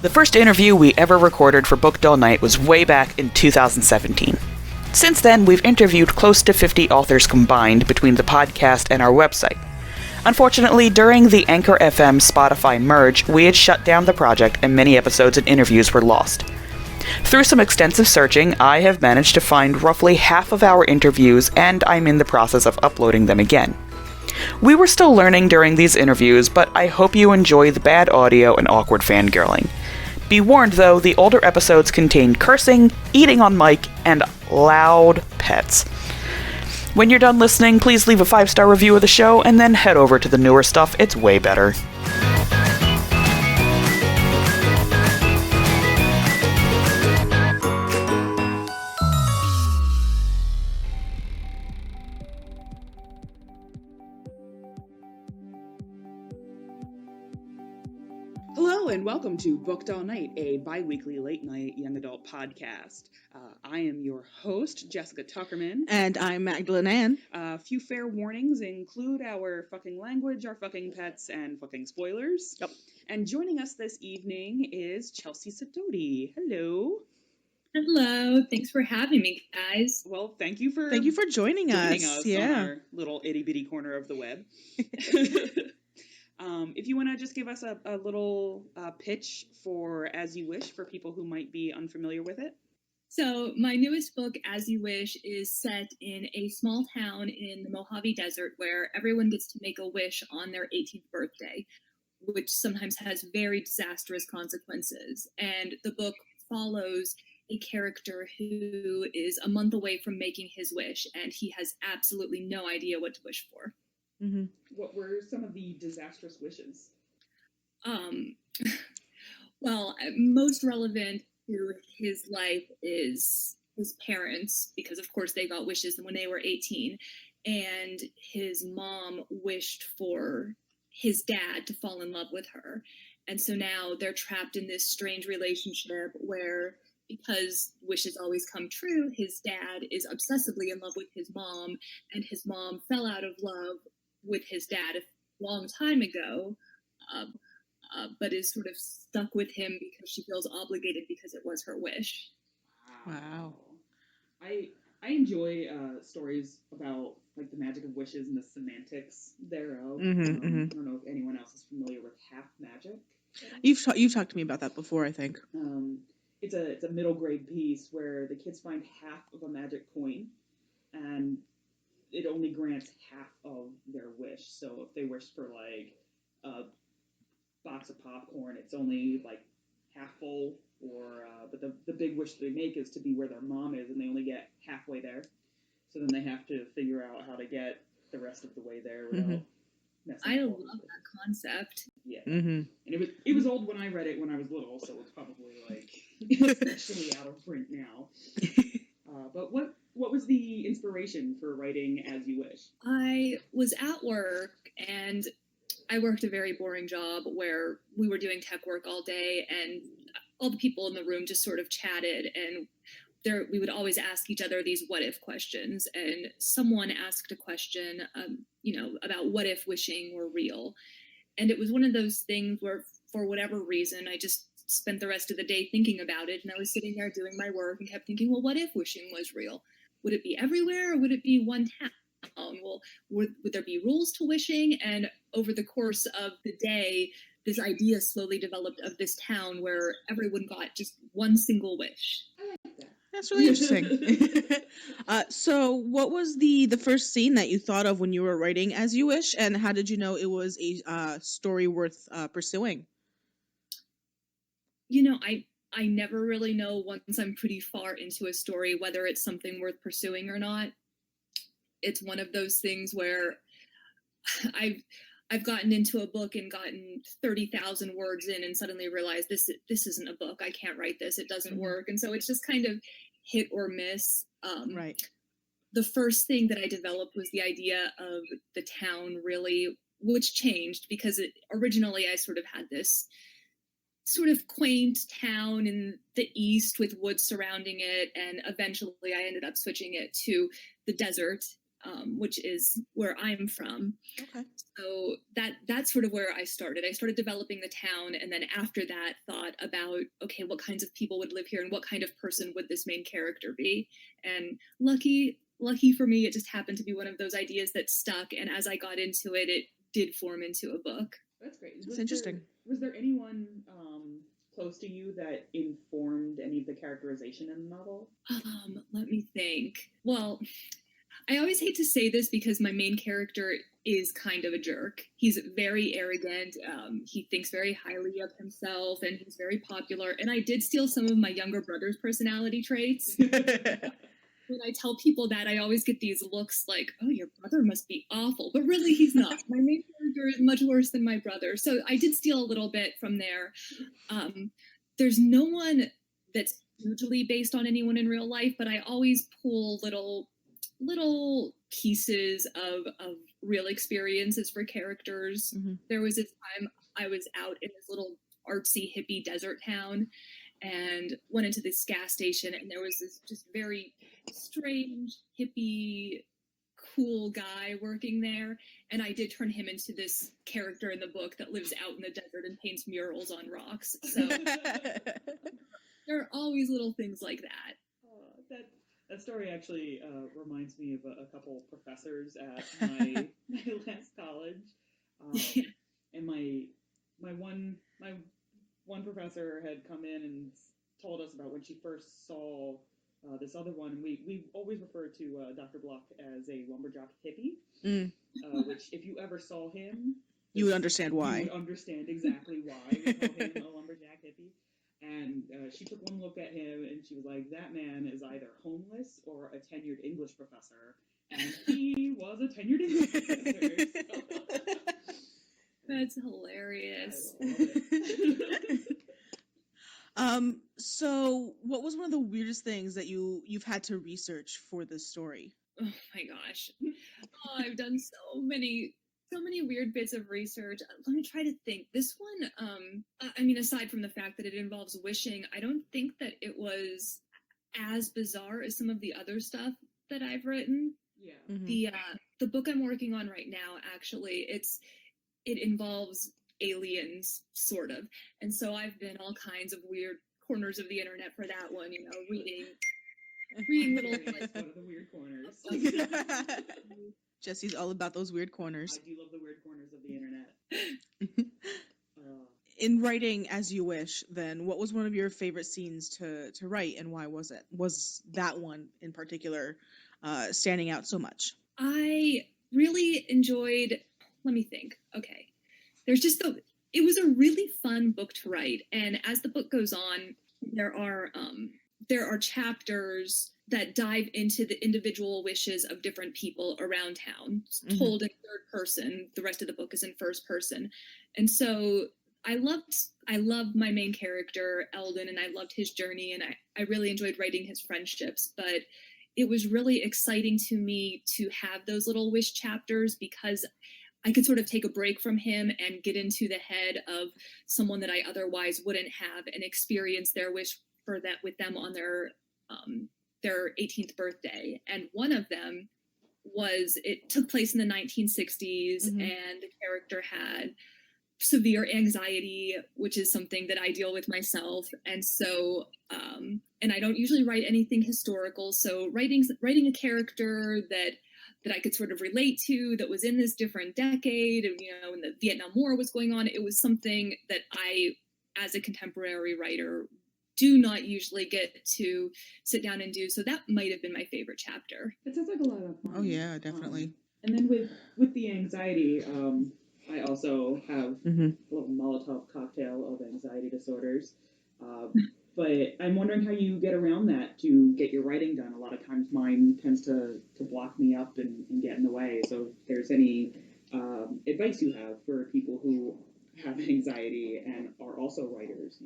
The first interview we ever recorded for Booked All Night was way back in 2017. Since then, we've interviewed close to 50 authors combined between the podcast and our website. Unfortunately, during the Anchor FM Spotify merge, we had shut down the project and many episodes and interviews were lost. Through some extensive searching, I have managed to find roughly half of our interviews, and I'm in the process of uploading them again. We were still learning during these interviews, but I hope you enjoy the bad audio and awkward fangirling. Be warned though, the older episodes contain cursing, eating on mic, and loud pets. When you're done listening, please leave a 5-star review of the show, and then head over to the newer stuff, it's way better. Hello and welcome to Booked All Night, a bi-weekly late-night young adult podcast. I am your host, Jessica Tuckerman. And I'm Magdalyn Ann. A few fair warnings include our fucking language, our fucking pets, and fucking spoilers. Yep. And joining us this evening is Chelsea Sedoti. Hello. Hello. Thanks for having me, guys. Well, thank you for joining us. On our little itty-bitty corner of the web. If you want to just give us a little pitch for As You Wish for people who might be unfamiliar with it. So my newest book, As You Wish, is set in a small town in the Mojave Desert where everyone gets to make a wish on their 18th birthday, which sometimes has very disastrous consequences. And the book follows a character who is a month away from making his wish, and he has absolutely no idea what to wish for. Mm-hmm. What were some of the disastrous wishes? Well, most relevant to his life is his parents, because of course they got wishes when they were 18, and his mom wished for his dad to fall in love with her. And so now they're trapped in this strange relationship where, because wishes always come true, his dad is obsessively in love with his mom, and his mom fell out of love with his dad a long time ago, but is sort of stuck with him because she feels obligated because it was her wish. Wow. I enjoy stories about like the magic of wishes and the semantics thereof. I don't know if anyone else is familiar with half magic. You've talked to me about that before, I think. It's a middle grade piece where the kids find half of a magic coin, and it only grants half of their wish. So if they wish for like a box of popcorn, it's only like half full. Or but the big wish they make is to be where their mom is, and they only get halfway there. So then they have to figure out how to get the rest of the way there without messing I up. love that concept. Yeah, Mm-hmm. and it was old when I read it when I was little, so it's probably like especially out of print now. But what was the inspiration for writing As You Wish? I was at work, and I worked a very boring job where we were doing tech work all day, and all the people in the room just sort of chatted, and we would always ask each other these what if questions. And someone asked a question, about what if wishing were real. And it was one of those things where, for whatever reason, I just spent the rest of the day thinking about it. And I was sitting there doing my work and kept thinking, well, what if wishing was real? Would it be everywhere, or would it be one town? Well, would there be rules to wishing? And over the course of the day, this idea slowly developed of this town where everyone got just one single wish. I like that. That's really interesting. So what was the first scene that you thought of when you were writing As You Wish, and how did you know it was a story worth pursuing? I never really know once I'm pretty far into a story whether it's something worth pursuing or not. It's one of those things where I've gotten into a book and gotten 30,000 words in and suddenly realized this isn't a book. I can't write this. It doesn't work. And so it's just kind of hit or miss. Right. The first thing that I developed was the idea of the town, really, which changed because originally I sort of had this sort of quaint town in the east with woods surrounding it, and eventually I ended up switching it to the desert which is where I'm from. Okay. So that's sort of where I started. I started developing the town, and then after that thought about, okay, what kinds of people would live here and what kind of person would this main character be? And lucky for me, it just happened to be one of those ideas that stuck, and as I got into it, it did form into a book. That's great. That's interesting. Was there anyone close to you that informed any of the characterization in the novel? Let me think. Well, I always hate to say this because my main character is kind of a jerk. He's very arrogant. He thinks very highly of himself, and he's very popular. And I did steal some of my younger brother's personality traits. When I tell people that, I always get these looks like, oh, your brother must be awful. But really, he's not. My main character is much worse than my brother. So I did steal a little bit from there. There's no one that's hugely based on anyone in real life, but I always pull little pieces of real experiences for characters. Mm-hmm. There was a time I was out in this little artsy hippie desert town and went into this gas station, and there was this just very strange hippie cool guy working there, and I did turn him into this character in the book that lives out in the desert and paints murals on rocks. So there are always little things like that. That story actually reminds me of a couple professors at my last college, and my one professor had come in and told us about when she first saw this other one. We always refer to Dr. Block as a lumberjack hippie, which if you ever saw him, you would understand why. You would understand exactly why we call him a lumberjack hippie. And she took one look at him, and she was like, that man is either homeless or a tenured English professor. And he was a tenured English professor. So. That's hilarious. So what was one of the weirdest things that you've had to research for this story? Oh my gosh. Oh, I've done so many weird bits of research. Let me try to think. This one, I mean, aside from the fact that it involves wishing, I don't think that it was as bizarre as some of the other stuff that I've written. Yeah. Mm-hmm. The book I'm working on right now, actually, it involves aliens, sort of. And so I've been all kinds of weird corners of the internet for that one, reading little What are the weird corners? Jesse's all about those weird corners. I do love the weird corners of the internet. In writing As You Wish, then, what was one of your favorite scenes to write, and why was it? Was that one in particular standing out so much? I really enjoyed, let me think. Okay. It was a really fun book to write. And as the book goes on, there are chapters that dive into the individual wishes of different people around town, told in third person. The rest of the book is in first person. And so I loved my main character, Eldon, and I loved his journey, and I really enjoyed writing his friendships. But it was really exciting to me to have those little wish chapters because I could sort of take a break from him and get into the head of someone that I otherwise wouldn't have and experience their wish for that with them on their 18th birthday. And one of them it took place in the 1960s, and the character had severe anxiety, which is something that I deal with myself. And so, and I don't usually write anything historical. So writing a character that I could sort of relate to, that was in this different decade, and when the Vietnam War was going on, it was something that I, as a contemporary writer, do not usually get to sit down and do. So that might have been my favorite chapter. It sounds like a lot of fun. Oh yeah, definitely. And then with the anxiety, I also have a little Molotov cocktail of anxiety disorders. But I'm wondering how you get around that to get your writing done. A lot of times mine tends to block me up and get in the way. So if there's any advice you have for people who have anxiety and are also writers.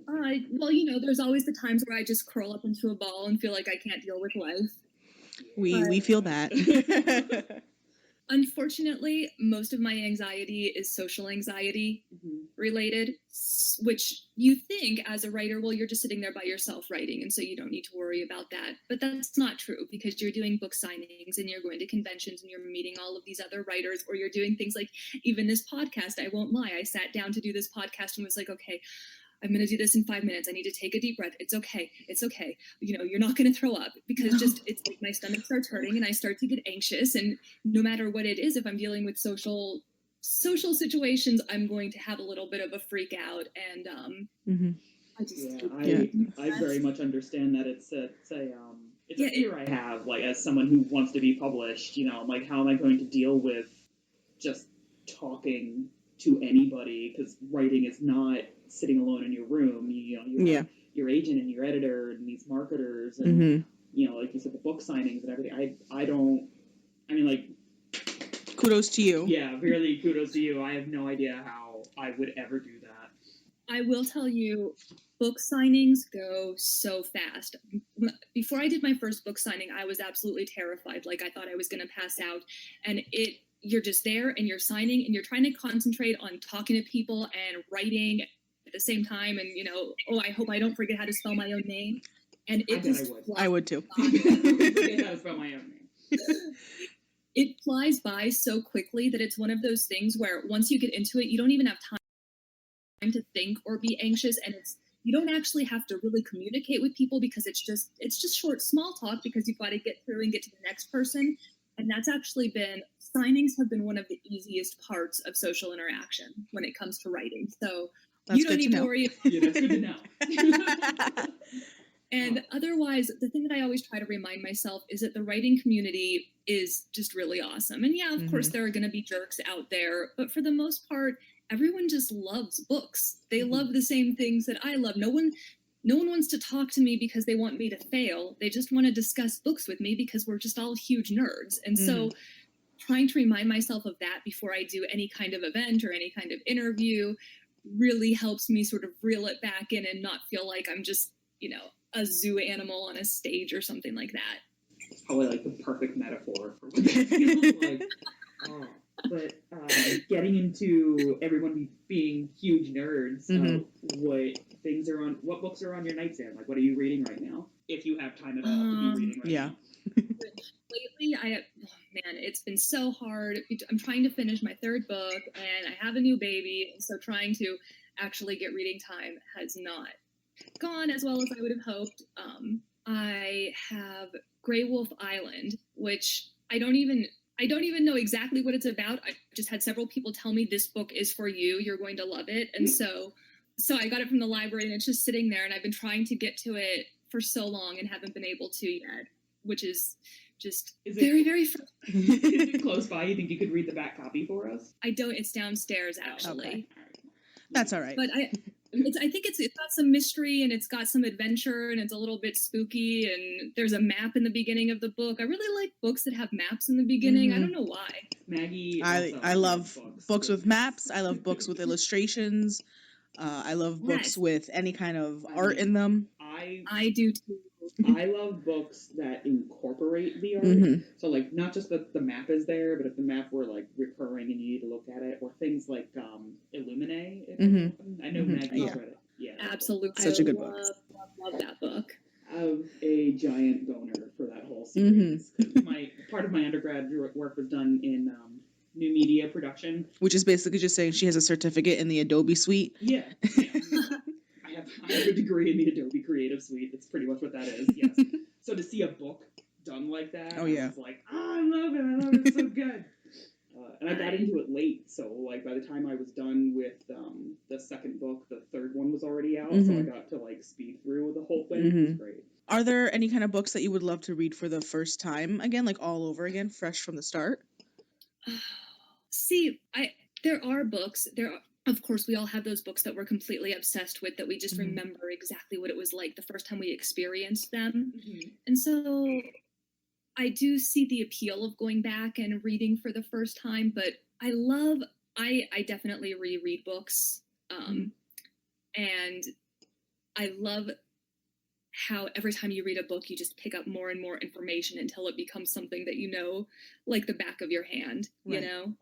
Well, there's always the times where I just curl up into a ball and feel like I can't deal with life. We feel that. Unfortunately, most of my anxiety is social anxiety related, which you think as a writer, well, you're just sitting there by yourself writing, and so you don't need to worry about that. But that's not true, because you're doing book signings and you're going to conventions and you're meeting all of these other writers, or you're doing things like even this podcast. I won't lie. I sat down to do this podcast and was like, okay, I'm going to do this in 5 minutes. I need to take a deep breath. It's okay. It's okay. You know, you're not going to throw up, because just it's like my stomach starts hurting and I start to get anxious. And no matter what it is, if I'm dealing with social situations, I'm going to have a little bit of a freak out. And I very much understand that. It's a fear I have, like, as someone who wants to be published. You know, like, how am I going to deal with just talking to anybody, because writing is not sitting alone in your room. You know, you have your agent and your editor and these marketers and you know, like you said, the book signings and everything. Kudos to you. Yeah, really, kudos to you. I have no idea how I would ever do that. I will tell you, book signings go so fast. Before I did my first book signing, I was absolutely terrified. Like, I thought I was going to pass out, and you're just there and you're signing and you're trying to concentrate on talking to people and writing at the same time. And, you know, I hope I don't forget how to spell my own name. And I would too. I forget how to spell my own name. It flies by so quickly that it's one of those things where once you get into it, you don't even have time to think or be anxious. And you don't actually have to really communicate with people, because it's just short, small talk, because you've got to get through and get to the next person. And that's actually signings have been one of the easiest parts of social interaction when it comes to writing. So that's you don't need to worry. Yeah, that's good to know. And otherwise, the thing that I always try to remind myself is that the writing community is just really awesome. And yeah, of course, there are going to be jerks out there, but for the most part, everyone just loves books. They love the same things that I love. No one wants to talk to me because they want me to fail. They just want to discuss books with me because we're just all huge nerds. And so trying to remind myself of that before I do any kind of event or any kind of interview really helps me sort of reel it back in and not feel like I'm just, you know, a zoo animal on a stage or something like that. It's probably like the perfect metaphor for what that feels like. But getting into everyone being huge nerds, what books are on your nightstand? Like, what are you reading right now? If you have time at all to be reading right now. Lately, it's been so hard. I'm trying to finish my third book, and I have a new baby, and so trying to actually get reading time has not gone as well as I would have hoped. I have Grey Wolf Island, which I don't even know exactly what it's about. I just had several people tell me, this book is for you. You're going to love it. And so I got it from the library, and it's just sitting there, and I've been trying to get to it for so long and haven't been able to yet, which is just very, very frustrating. Is it close by? You think you could read the back copy for us? I don't. It's downstairs, actually. Okay. That's all right. But I think it's got some mystery, and it's got some adventure, and it's a little bit spooky, and there's a map in the beginning of the book. I really like books that have maps in the beginning. I don't know why. Maggie, I love books with maps. I love books with illustrations. I love books with any kind of art in them. I do too. I love books that incorporate the art. So, like, not just that the map is there, but if the map were, like, recurring and you need to look at it, or things like Illuminae. I know Maggie's read it. Yeah, absolutely. Such a good book. Love that book. I have a giant boner for that whole series. Part of my undergraduate work was done in new media production, which is basically just saying she has a certificate in the Adobe suite. Yeah. I have a degree in the Adobe Creative Suite. That's pretty much what that is, yes. So to see a book done like that, I was like, I love it, it's so good. And I got into it late, so like by the time I was done with the second book, the third one was already out, so I got to like speed through the whole thing. It was great. Are there any kind of books that you would love to read for the first time again, like all over again, fresh from the start? See, there are books. Of course, we all have those books that we're completely obsessed with, that we just remember exactly what it was like the first time we experienced them. And so I do see the appeal of going back and reading for the first time, but I definitely reread books. And I love how every time you read a book, you just pick up more and more information until it becomes something that you know like the back of your hand, Right. you know?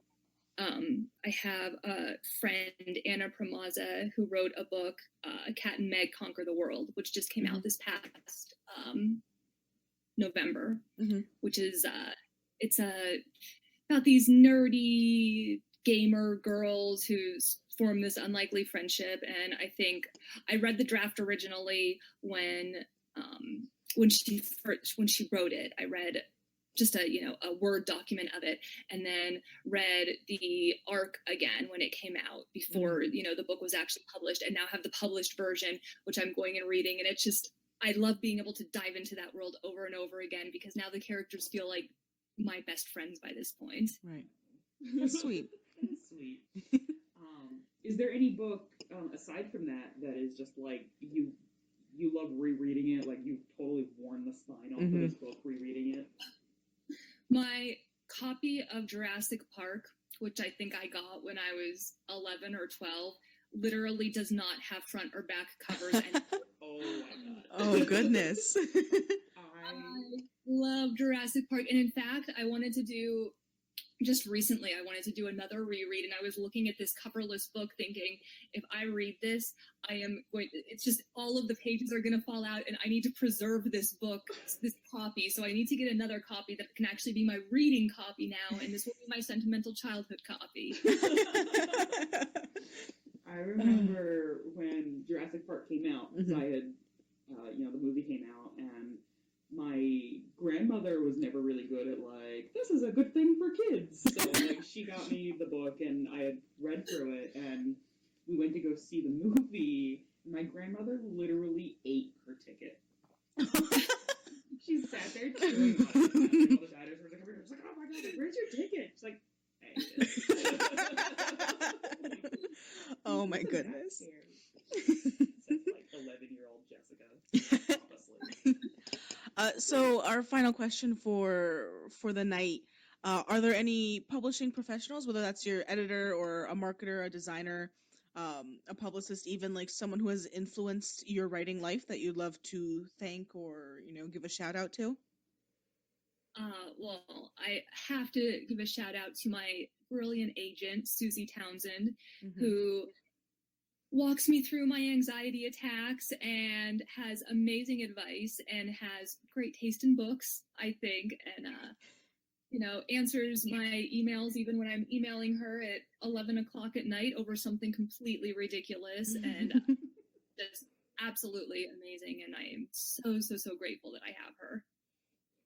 I have a friend, Anna Pramaza, who wrote a book, Cat and Meg Conquer the World, which just came out this past November, which is, it's about these nerdy gamer girls who form this unlikely friendship. And I think I read the draft originally when she wrote it. I read just a Word document of it, and then read the arc again when it came out before the book was actually published, and now have the published version, which I'm going and reading. And it's just, I love being able to dive into that world over and over again, because now the characters feel like my best friends by this point. Right. That's sweet. That's sweet. Is there any book aside from that is just like you love rereading it, like you've totally worn the spine off of this book rereading it? My copy of Jurassic Park, which I think I got when I was 11 or 12, literally does not have front or back covers anymore. Oh my god. Oh goodness. I love Jurassic Park. And in fact, I wanted to do another reread, and I was looking at this coverless book thinking, if I read this, it's just all of the pages are going to fall out, and I need to preserve this book, this copy. So I need to get another copy that can actually be my reading copy now, and this will be my sentimental childhood copy. I remember when Jurassic Park came out, because I had, the movie came out, and my grandmother was never really good at, like, this is a good thing for kids. So, like, she got me the book, and I had read through it, and we went to go see the movie. My grandmother literally ate her ticket. She sat there chewing on it. All the diners were like, oh my god, where's your ticket? She's like, hey. Oh my goodness. Said, like, 11-year-old Jessica. Honestly. So our final question for the night, are there any publishing professionals, whether that's your editor or a marketer, a designer, a publicist, even like someone who has influenced your writing life that you'd love to thank or, give a shout out to? Well, I have to give a shout out to my brilliant agent, Susie Townsend, who walks me through my anxiety attacks and has amazing advice and has great taste in books, I think, and answers my emails even when I'm emailing her at 11 o'clock at night over something completely ridiculous, and just absolutely amazing. And I am so grateful that I have her.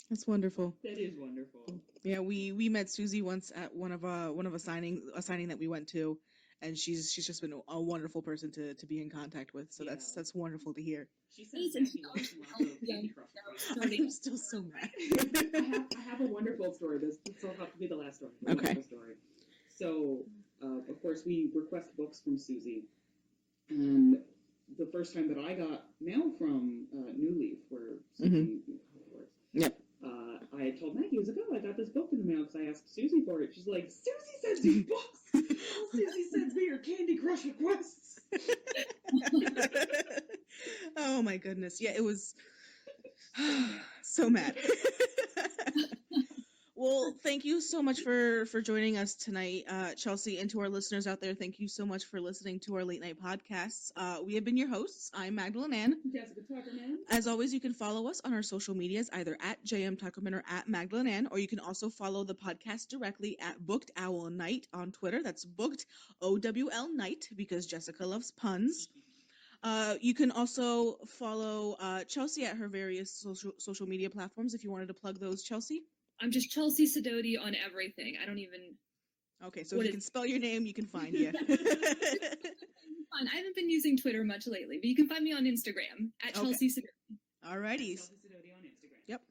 That's wonderful. That is wonderful. Yeah, we met Susie once at one of a signing that we went to, and she's just been a wonderful person to be in contact with. So that's wonderful to hear. She says I'm still so mad. I have a wonderful story. This will have to be the last story. Okay. Story. So, of course, we request books from Susie, and the first time that I got mail from New Leaf, where Susie works. Yep. I had told Maggie, I was like, oh, I got this book in the mail because I asked Susie for it. She's like, Susie sends you books? Well, Susie sends me her Candy Crush requests. Oh my goodness. Yeah, it was so mad. Well, thank you so much for joining us tonight, Chelsea, and to our listeners out there, thank you so much for listening to our late night podcasts. We have been your hosts. I'm Magdalyn Ann. Jessica Tuckerman. As always, you can follow us on our social medias, either at JM Tuckerman or at Magdalyn Ann, or you can also follow the podcast directly at Booked Owl Night on Twitter. That's Booked OWL Night, because Jessica loves puns. You can also follow Chelsea at her various social media platforms if you wanted to plug those, Chelsea. I'm just Chelsea Sedoti on everything. I don't even... Okay, so if you can spell your name, you can find you. I haven't been using Twitter much lately, but you can find me on Instagram at Chelsea Sedoti. Alrighty. Chelsea Sedoti on Instagram. Yep.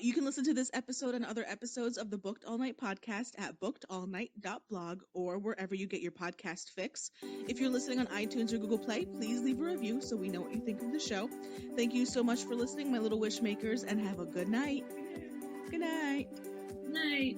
You can listen to this episode and other episodes of the Booked All Night podcast at bookedallnight.blog or wherever you get your podcast fix. If you're listening on iTunes or Google Play, please leave a review so we know what you think of the show. Thank you so much for listening, my little wish makers, and have a good night. Good night. Night.